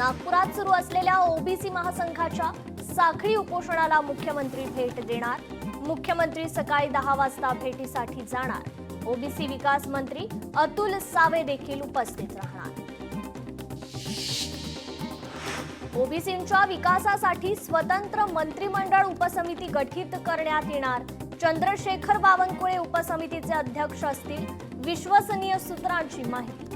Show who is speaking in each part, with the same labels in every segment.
Speaker 1: नागपुरात सुरू असलेल्या ओबीसी महासंघाच्या साखळी उपोषणाला मुख्यमंत्री भेट देणार। मुख्यमंत्री सकाळी 10 वाजता भेटीसाठी जाणार। ओबीसी विकास मंत्री अतुल सावे देखील उपस्थित राहणार। ओबीसींच्या विकासासाठी स्वतंत्र मंत्रिमंडळ उपसमिती गठीत करण्यात येणार। चंद्रशेखर बावनकुळे उपसमितीचे अध्यक्ष असतील। विश्वसनीय सूत्रांची माहिती।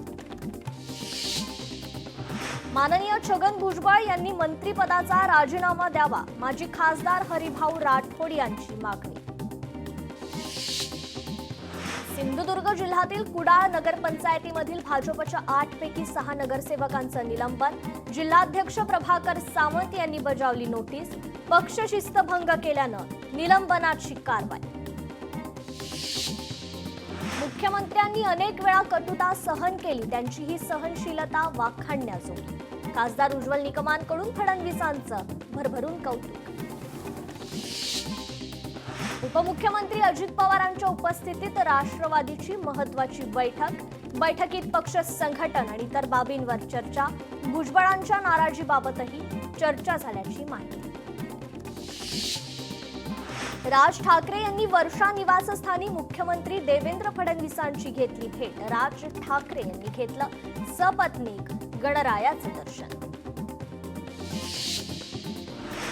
Speaker 1: माननीय छगन भुजबळ यांनी मंत्रिपदाचा राजीनामा द्यावा, माजी खासदार हरिभाऊ राठोड यांची मागणी। सिंधुदुर्ग जिल्ह्यातील कुडाळ नगरपंचायतीमधील भाजपच्या 8 पैकी 6 नगरसेवकांचं निलंबन। जिल्हाध्यक्ष प्रभाकर सावंत यांनी बजावली नोटीस। पक्ष शिस्तभंग केल्यानं निलंबनाची कारवाई। मुख्यमंत्र्यांनी अनेक वेळा कटुता सहन केली, त्यांची ही सहनशीलता वाखाणण्याजोगी। खासदार उज्ज्वल निकमांकडून फडणवीसांचं भरभरून कौतुक। उपमुख्यमंत्री अजित पवारांच्या उपस्थितीत राष्ट्रवादीची महत्त्वाची बैठकीत पक्ष संघटन आणि इतर बाबींवर चर्चा। भुजबळांच्या नाराजीबाबतही चर्चा झाल्याची माहिती। राज ठाकरे यांनी वर्षा निवासस्थानी मुख्यमंत्री देवेंद्र फडणवीसांची घेतली भेट। राज ठाकरे यांनी घेतलं सपत्नीक गणरायाचं दर्शन।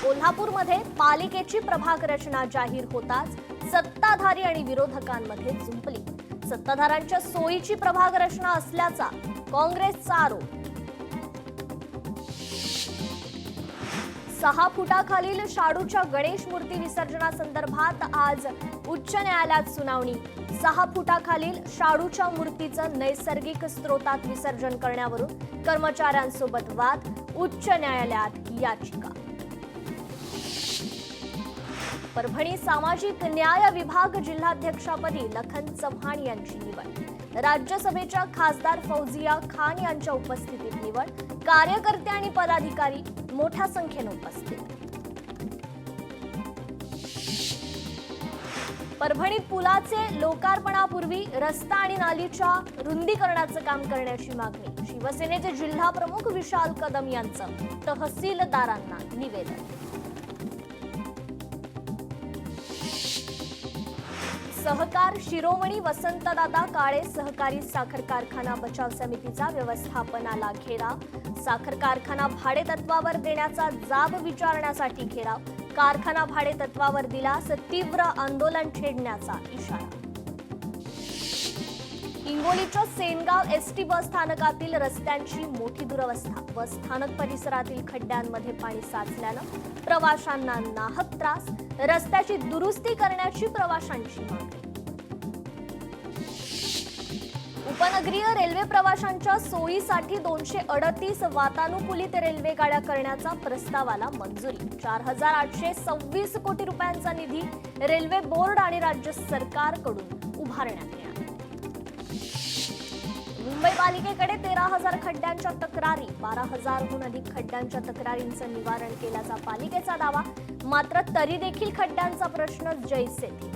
Speaker 1: कोल्हापूरमध्ये पालिकेची प्रभाग रचना जाहीर होताच सत्ताधारी आणि विरोधकांमध्ये जुंपली। सत्ताधाऱ्यांच्या सोयीची प्रभाग रचना असल्याचा काँग्रेसचा आरोप। 6 फुटाखालील शाडूच्या गणेश मूर्ती विसर्जनासंदर्भात आज उच्च न्यायालयात सुनावणी। 6 फुटाखालील शाडूच्या मूर्तीचं नैसर्गिक स्रोतात विसर्जन करण्यावरून कर्मचाऱ्यांसोबत वाद। उच्च न्यायालयात याचिका। परभणी सामाजिक न्याय विभाग जिल्हाध्यक्षपदी लखन चव्हाण यांची निवड। राज्यसभेच्या खासदार फौजिया खान यांच्या उपस्थितीत निवड। कार्यकर्ते आणि पदाधिकारी मोठ्या संख्येने उपस्थित। परभणीत पुलाचे लोकार्पणापूर्वी रस्ता आणि नालीच्या रुंदीकरणाचं काम करण्याची मागणी। शिवसेनेचे जिल्हा प्रमुख विशाल कदम यांचं तहसीलदारांना निवेदन। सहकार शिरोमणी वसंतदादा काळे सहकारी साखर कारखाना बचाव समितीचा व्यवस्थापनाला घेराव। साखर कारखाना भाडेतत्वावर देण्याचा जाब विचारण्यासाठी घेराव। कारखाना भाडेतत्वावर दिल्यास तीव्र आंदोलन छेडण्याचा इशारा। हिंगोलीच्या सेनगाव एसटी बस स्थानकातील रस्त्यांची मोठी दुरवस्था। बस स्थानक परिसरातील खड्ड्यांमध्ये पाणी साचल्यानं प्रवाशांना नाहक त्रास। रस्त्याची दुरुस्ती करण्याची प्रवाशांची मागणी। उपनगरीय रेल्वे प्रवाशांच्या सोयीसाठी 238 वातानुकूलित रेल्वे गाड्या करण्याचा प्रस्तावाला मंजुरी। 4826 कोटी रुपयांचा निधी रेल्वे बोर्ड आणि राज्य सरकारकडून उभारण्यात येणार। मुंबई पालिकेकडे 13,000 खड्ड्यांच्या तक्रारी। 12,000हून अधिक खड्ड्यांच्या तक्रारींचं निवारण केल्याचा पालिकेचा दावा। मात्र तरी देखील खड्ड्यांचा प्रश्न जैसे थे।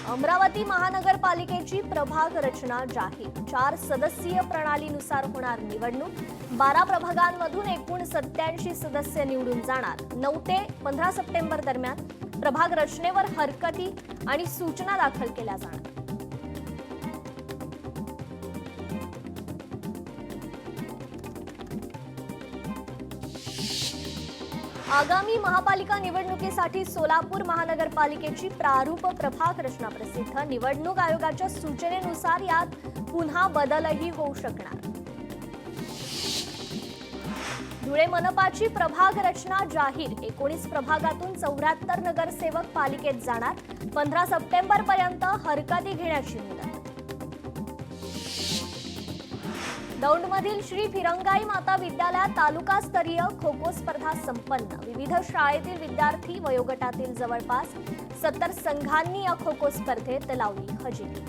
Speaker 1: अमरावती महानगरपालिकेची प्रभाग रचना जाहीर। 4 सदस्यीय प्रणालीनुसार होणार निवडणूक। 12 प्रभागांमधून एकूण 87 सदस्य निवडून जाणार। 9 ते 15 सप्टेंबर दरम्यान प्रभाग रचनेवर हरकती आणि सूचना दाखल केल्या जाणार। आगामी महापालिका निवडणुकीसाठी सोलापूर महानगरपालिकेची प्रारूप प्रभाग रचना प्रसिद्ध। निवडणूक आयोगाच्या सूचनेनुसार यात पुन्हा बदलही होऊ शकणार। धुळे मनपाची प्रभाग रचना जाहीर। 19 प्रभागातून 74 नगरसेवक पालिकेत जाणार। 15 सप्टेंबर पर्यंत हरकती घेण्याची मुदत। दौंडमधील श्री फिरंगाई माता विद्यालयात तालुकास्तरीय खो खो स्पर्धा संपन्न। विविध शाळेतील विद्यार्थी वयोगटातील जवळपास 70 संघांनी या खो खो स्पर्धेत लावली हजेरी।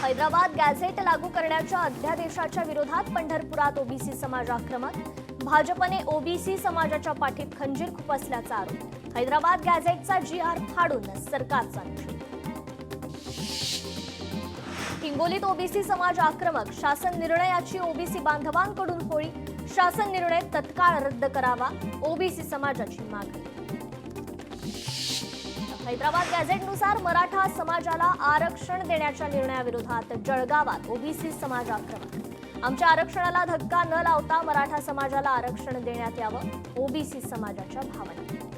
Speaker 1: हैदराबाद गॅझेट लागू करण्याच्या अध्यादेशाच्या विरोधात पंढरपुरात ओबीसी समाज आक्रमक। भाजपने ओबीसी समाजाच्या पाठीत खंजीर खुपसल्याचा आरोप। हैदराबाद गॅझेटचा GR फाडून सरकारचा निषेध। हिंगोलीत ओबीसी समाज आक्रमक, शासन निर्णयाची ओबीसी बांधवांकडून होळी, शासन निर्णय तत्काळ रद्द करावा, ओबीसी समाजाची मागणी. हैदराबाद गॅझेटनुसार मराठा समाजाला आरक्षण देण्याच्या निर्णयाविरोधात जळगावात ओबीसी समाज आक्रमक. आमच्या आरक्षणाला धक्का न लावता मराठा समाजाला आरक्षण देण्यात यावं, ओबीसी समाजाच्या भावना.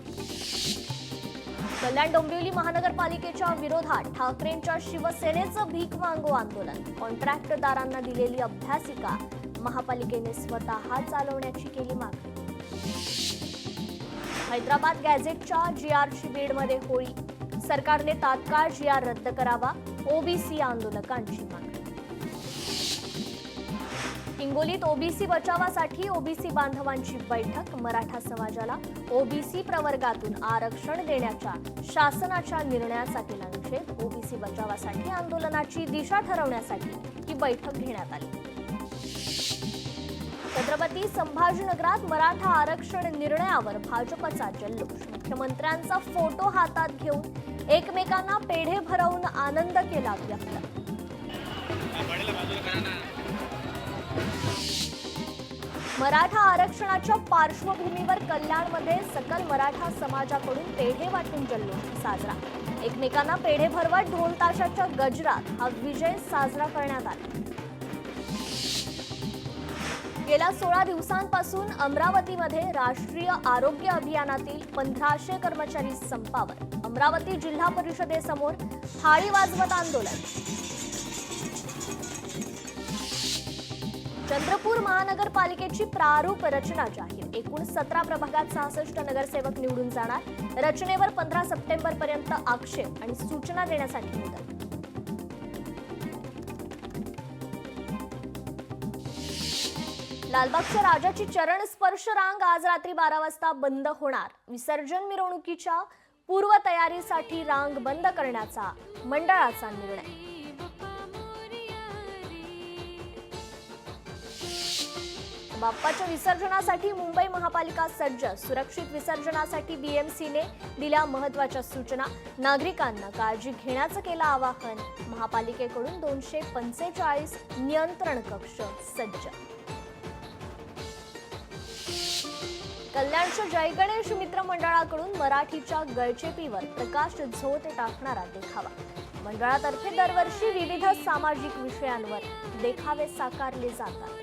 Speaker 1: कल्याण डोंबिवली महानगरपालिकेच्या विरोधात ठाकरेंच्या शिवसेनेचं भीक मागो आंदोलन. कॉन्ट्रॅक्टदारांना दिलेली अभ्यासिका महापालिकेने स्वतः चालवण्याची केली मागणी. हैदराबाद गॅझेटच्या जीआरची बीडमध्ये होळी, सरकारने तात्काळ जीआर रद्द करावा, ओबीसी आंदोलकांची मागणी. हिंगोलीत ओबीसी बचावासाठी ओबीसी बांधवांची बैठक. मराठा समाजाला ओबीसी प्रवर्गातून आरक्षण देण्याच्या शासनाच्या निर्णयाचा केला निषेध. ओबीसी बचावासाठी आंदोलनाची दिशा ठरवण्यासाठी ही बैठक घेण्यात आली. छत्रपती संभाजीनगरात मराठा आरक्षण निर्णयावर भाजपचा जल्लोष. मुख्यमंत्र्यांचा फोटो हातात घेऊन एकमेकांना पेढे भरवून आनंद केला व्यक्त. मराठा आरक्षणाच्या पार्श्वभूमीवर कल्याणमध्ये सकल मराठा समाजाकडून पेढे वाटून जल्लोष साजरा. एकमेकांना पेढे भरवत ढोल ताशाच्या गजरात हा विजय साजरा करण्यात आला. गेल्या 16 दिवसांपासून अमरावतीमध्ये राष्ट्रीय आरोग्य अभियानातील 1500 कर्मचारी संपावर. अमरावती जिल्हा परिषदेसमोर थाळी वाजवत आंदोलन. चंद्रपूर महानगरपालिकेची प्रारूप रचना जाहीर. एकूण 17 प्रभागात 66 नगरसेवक निवडून जाणार. रचनेवर 15 सप्टेंबर पर्यंत आक्षेप आणि सूचना देण्यासाठी मुदत. लालबागच्या राजाची चरण स्पर्श रांग आज रात्री 12 वाजता बंद होणार. विसर्जन मिरवणुकीच्या पूर्वतयारीसाठी रांग बंद करण्याचा मंडळाचा निर्णय. बाप्पाच्या विसर्जनासाठी मुंबई महापालिका सज्ज. सुरक्षित विसर्जनासाठी बीएमसीने दिल्या महत्त्वाच्या सूचना. नागरिकांना काळजी घेण्याचं केलं आवाहन. महापालिकेकडून 245 नियंत्रण कक्ष सज्ज. कल्याणच्या जय गणेश मित्र मंडळाकडून मराठीच्या गळचेपीवर प्रकाश झोत टाकणारा देखावा. मंडळातर्फे दरवर्षी विविध सामाजिक विषयांवर देखावे साकारले जातात.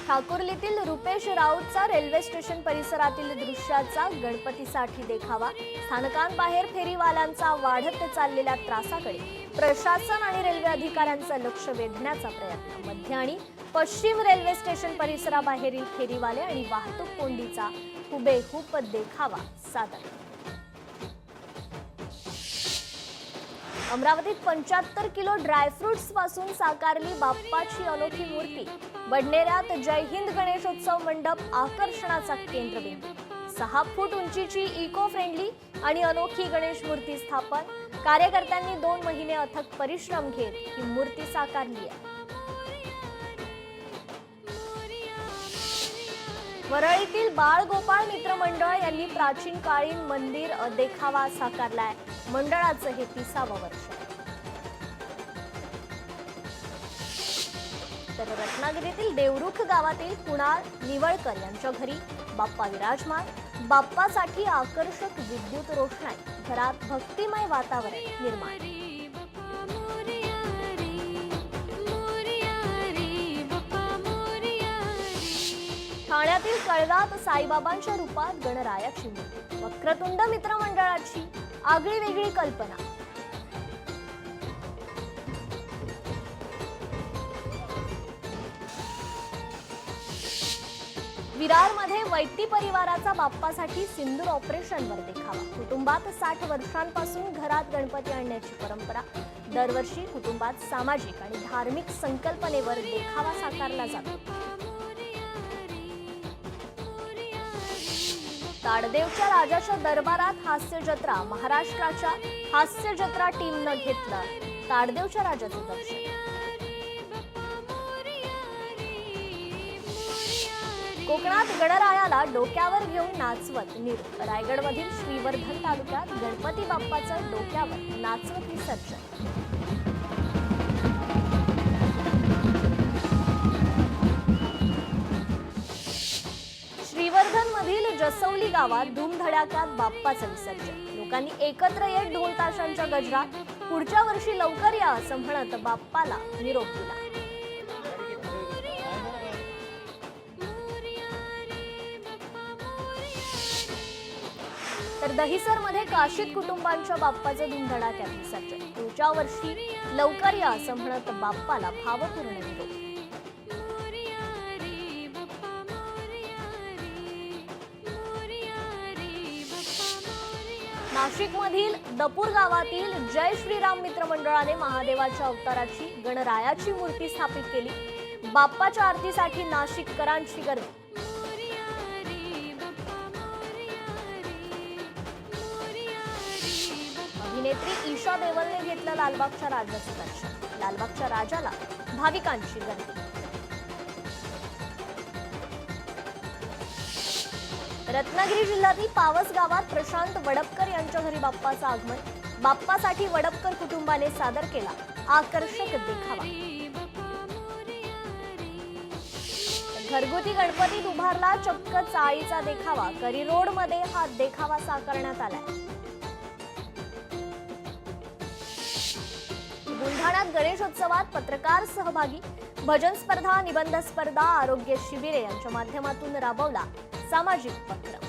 Speaker 1: ठाकुर्लीतील रुपेश राऊतचा रेल्वे स्टेशन परिसरातील दृश्याचा गणपतीसाठी देखावा. स्थानकांबाहेर फेरीवाल्यांचा वाढत चाललेल्या त्रासाकडे प्रशासन आणि रेल्वे अधिकाऱ्यांचं लक्ष वेधण्याचा प्रयत्न. मध्य आणि पश्चिम रेल्वे स्टेशन परिसराबाहेरील फेरीवाले आणि वाहतूक कोंडीचा हुबेहूब देखावा सादर. अमरावतीत 75 किलो ड्रायफ्रुट्स पासून साकारली बाप्पाची अनोखी मूर्ती. बडनेऱ्यात जय हिंद गणेशोत्सव मंडप आकर्षणाचा केंद्रबिंदू. 6 फूट उंचीची इको फ्रेंडली आणि अनोखी गणेश मूर्ती स्थापन. कार्यकर्त्यांनी 2 महिने अथक परिश्रम घेत ही मूर्ती साकारली आहे. वरळीतील बाळ गोपाळ मित्र मंडळ यांनी प्राचीन काळीन मंदिर देखावा साकारलाय. मंडळाचं हे 30वं वर्ष. तर रत्नागिरीतील देवरुख गावातील कुणाल निवळकर यांच्या घरी बाप्पा विराजमान. बाप्पासाठी आकर्षक विद्युत रोषणाई. घरात भक्तिमय वातावरण निर्माण. ठाण्यातील कळवात साईबाबांच्या रूपात गणरायाची मूर्ती. वक्रतुंड मित्र मंडळाची आगळी वेगळी कल्पना. विरारमध्ये वैती परिवाराचा बाप्पासाठी सिंदूर ऑपरेशनवर देखावा. कुटुंबात 60 वर्षांपासून घरात गणपती आणण्याची परंपरा. दरवर्षी कुटुंबात सामाजिक आणि धार्मिक संकल्पनेवर देखावा साकारला जातो. ताडदेवच्या राजाच्या दरबारात हास्य जत्रा. महाराष्ट्राच्या हास्य जत्रा टीमनं घेतलं ताडदेवच्या राजाचं दर्शन. कोकणात गणरायाला डोक्यावर घेऊन नाचवत निरोप. रायगडमधील श्रीवर्धन तालुक्यात गणपती बाप्पाचं डोक्यावर नाचवत विसर्जन. श्रीवर्धनमधील जसवली गावात धूमधडाक्यात बाप्पाचं विसर्जन. लोकांनी एकत्र येत ढोल ताशांच्या गजरात पुढच्या वर्षी लवकर या असं म्हणत बाप्पाला निरोप दिला. तर दहिसरमध्ये काशीद कुटुंबांच्या बाप्पाचं धूमधडाक्यात विसर्जन. पुढच्या वर्षी लवकर या असं म्हणत बाप्पाला भावपूर्ण निरोप. नाशिकमधील दपूर गावातील जय श्रीराम मित्र मंडळाने महादेवाच्या अवताराची गणरायाची मूर्ती स्थापित केली. बाप्पाच्या आरतीसाठी नाशिककरांची गर्दी. अभिनेत्री ईशा देवलने घेतलं लालबागच्या राजाचं दर्शन. लालबागच्या राजाला भाविकांची गर्दी. रत्नागिरी जिल्ह्यातील पावस गावात प्रशांत वडपकर यांच्या घरी बाप्पाचं आगमन. बाप्पासाठी वडपकर कुटुंबाने सादर केला आकर्षक देखावा. घरगुती गणपतीत उभारला चक्क चाळीचा देखावा. करी रोड मध्ये हा देखावा साकारण्यात आलाय. बुलढाण्यात गणेशोत्सवात पत्रकार सहभागी. भजन स्पर्धा, निबंध स्पर्धा, आरोग्य शिबिरे यांच्या माध्यमातून राबवला सामाजिक उपक्रम.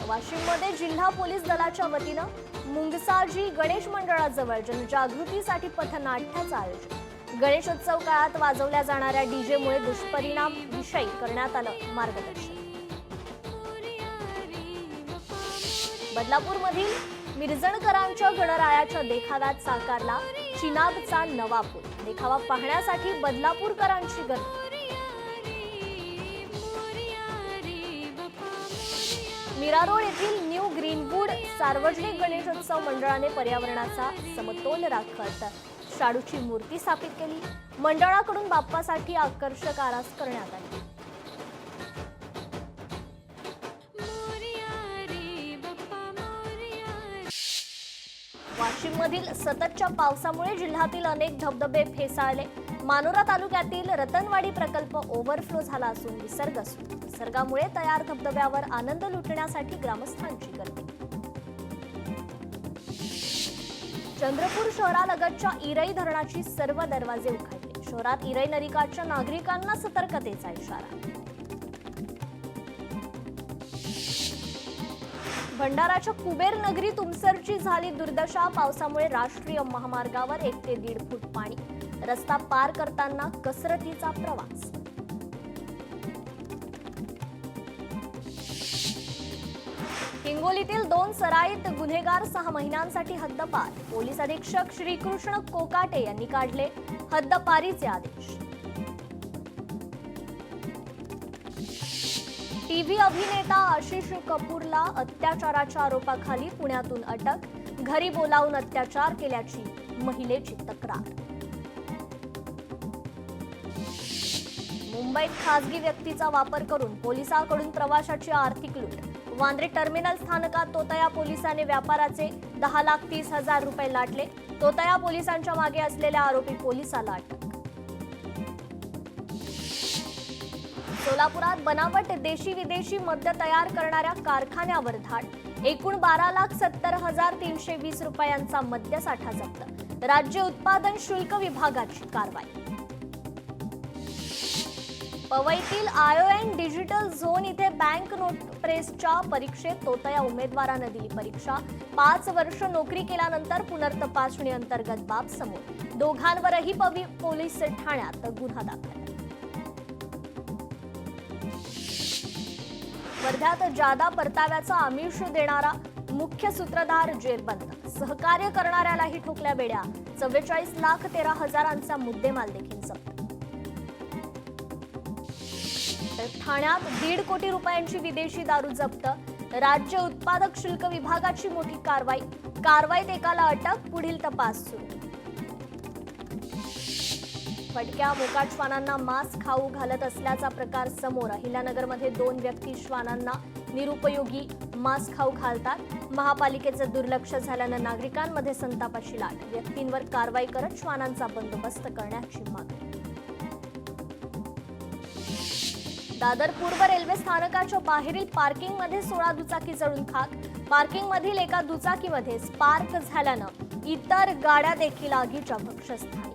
Speaker 1: वाशिममध्ये जिल्हा पोलीस दलाच्या वतीनं मुंगसाजी गणेश मंडळाजवळ जनजागृतीसाठी पथनाट्याचं आयोजन. गणेशोत्सव काळात वाजवल्या जाणाऱ्या डीजेमुळे दुष्परिणाम विषयी करण्यात आलं मार्गदर्शन. बदलापूरमधील मिरजणकरांच्या गणरायाच्या देखाव्यात साकारला चिनाबचा नवा पूल. देखावा पाहण्यासाठी बदलापूरकरांची गर्दी. मीरा रोड येथील न्यू ग्रीनवूड सार्वजनिक गणेशोत्सव मंडळाने पर्यावरणाचा समतोल राखत शाडूची मूर्ती स्थापित केली. मंडळाकडून बाप्पासाठी आकर्षक आरास करण्यात आली. वाशिममधील सततच्या पावसामुळे जिल्ह्यातील अनेक धबधबे फेसाळले. मानोरा तालुक्यातील रतनवाडी प्रकल्प ओव्हरफ्लो झाला असून विसर्ग सुरू. विसर्गामुळे तयार धबधब्यावर आनंद लुटण्यासाठी ग्रामस्थांची गर्दी. चंद्रपूर शहरालगतच्या इरई धरणाची सर्व दरवाजे उघडले. शहरात इरई नदीकाठच्या नागरिकांना सतर्कतेचा इशारा. भंडाराच्या कुबेर नगरी तुमसरची झाली दुर्दशा. पावसामुळे राष्ट्रीय महामार्गावर 1 ते 1.5 फूट पाणी. रस्ता पार करताना कसरतीचा प्रवास. हिंगोलीतील 2 सराईत गुन्हेगार 6 महिन्यांसाठी हद्दपार. पोलीस अधीक्षक श्रीकृष्ण कोकाटे यांनी काढले हद्दपारीचे आदेश. टीव्ही अभिनेता आशिष कपूरला अत्याचाराच्या आरोपाखाली पुण्यातून अटक. घरी बोलावून अत्याचार केल्याची महिलेची तक्रार. मुंबईत खासगी व्यक्तीचा वापर करून पोलिसांकडून प्रवाशाची आर्थिक लूट. वांद्रे टर्मिनल स्थानकात तोतया पोलिसांनी व्यापाराचे 10,30,000 रुपये लाटले. तोतया पोलिसांच्या मागे असलेल्या आरोपी पोलिसाला अटक. सोलापुरात बनावट देशी विदेशी मद्य तयार करणाऱ्या कारखान्यावर धाड. एकूण 12,70,320 रुपयांचा मद्यसाठा जप्त. राज्य उत्पादन शुल्क विभागाची कारवाई. पवईतील आयओएन डिजिटल झोन इथे बँक नोट प्रेसच्या परीक्षेत तोतया उमेदवारानं दिली परीक्षा. 5 वर्ष नोकरी केल्यानंतर पुनर्तपासणी अंतर्गत बाब समोर. दोघांवरही पोलीस ठाण्यात गुन्हा दाखल. वर्ध्यात जादा परताव्याचा आमिष देणारा मुख्य सूत्रधार जेरबंद. सहकार्य करणाऱ्यालाही ठोकल्या बेड्या. 44,13,000चा मुद्देमाल देखील जप्त. ठाण्यात 1.5 कोटी रुपयांची विदेशी दारू जप्त. राज्य उत्पादक शुल्क विभागाची मोठी कारवाई. कारवाईत एकाला अटक. पुढील तपास सुरू. फटक्या मोकाट श्वानांना मांस खाऊ घालत असल्याचा प्रकार समोर. अहिल्यानगरमध्ये 2 व्यक्ती श्वानांना निरुपयोगी मांस खाऊ घालतात. महापालिकेचं दुर्लक्ष झाल्यानं नागरिकांमध्ये संतापाची लाट. व्यक्तींवर कारवाई करत श्वानांचा बंदोबस्त करण्याची मागणी. दादर पूर्व रेल्वे स्थानकाच्या बाहेरील पार्किंगमध्ये 16 दुचाकी जळून खाक. पार्किंगमधील एका दुचाकीमध्ये स्पार्क झाल्यानं इतर गाड्या देखील आगीच्या भक्षस्थानी.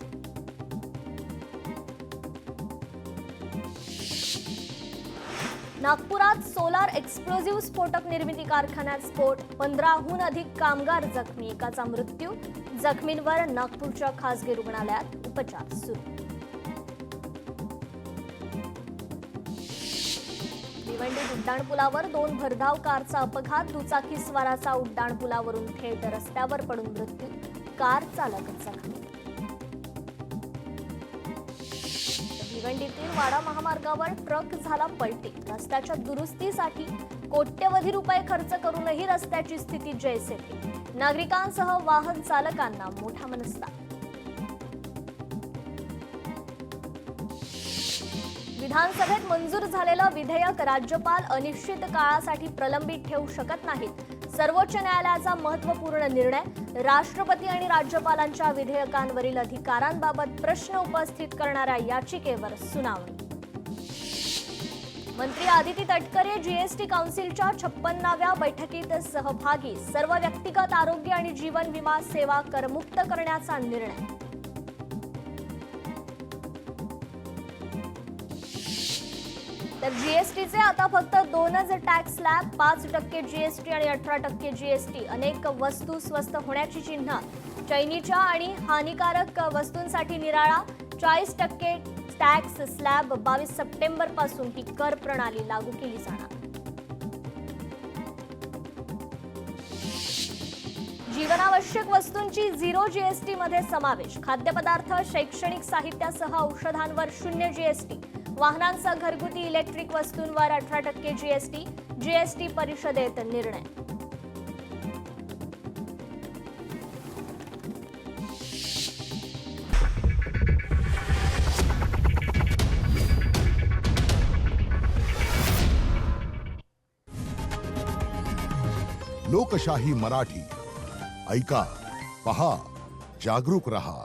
Speaker 1: नागपुरात सोलार एक्सप्लोजिव्ह स्फोटक निर्मिती कारखान्यात स्फोट. 15हून अधिक कामगार जखमी. एकाचा मृत्यू. जखमींवर नागपूरच्या खासगी रुग्णालयात उपचार सुरू. भिवंडी उड्डाणपुलावर 2 भरधाव कारचा अपघात. दुचाकीस्वाराचा उड्डाणपुलावरून थेट रस्त्यावर पडून मृत्यू. कार चालक जखमी. भिवंडीतील वाडा महामार्गावर ट्रक झाला पलटी. रस्त्याच्या दुरुस्तीसाठी कोट्यवधी रुपये खर्च करूनही रस्त्याची स्थिती जैसे थे. नागरिकांसह वाहन चालकांना मोठा मनस्ताप. विधानसभेत मंजूर झालेलं विधेयक राज्यपाल अनिश्चित काळासाठी प्रलंबित ठेवू शकत नाहीत. सर्वोच्च न्यायालयाचा महत्त्वपूर्ण निर्णय. राष्ट्रपती आणि राज्यपालांच्या विधेयकांवरील अधिकारांबाबत प्रश्न उपस्थित करणाऱ्या याचिकेवर सुनावणी. मंत्री आदिती तटकरे जीएसटी काउन्सिलच्या 56व्या बैठकीत सहभागी. सर्व व्यक्तिगत आरोग्य आणि जीवन विमा सेवा करमुक्त करण्याचा निर्णय. तर जीएसटीचे आता फक्त 2च टॅक्स स्लॅब. 5% जीएसटी आणि 18% जीएसटी. अनेक वस्तू स्वस्त होण्याची चिन्ह. चैनीच्या आणि हानिकारक वस्तूंसाठी निराळा. 40% टॅक्स स्लॅब. 22 सप्टेंबर पासून ही कर प्रणाली लागू केली जाणार. जीवनावश्यक वस्तूंची 0 जीएसटी मध्ये समावेश. खाद्यपदार्थ, शैक्षणिक साहित्यासह औषधांवर 0 जीएसटी. वाहनांसह घरगुती इलेक्ट्रिक वस्तूंवर 18% जीएसटी. जीएसटी परिषदेत निर्णय.
Speaker 2: लोकशाही मराठी ऐका, पहा, जागरूक रहा.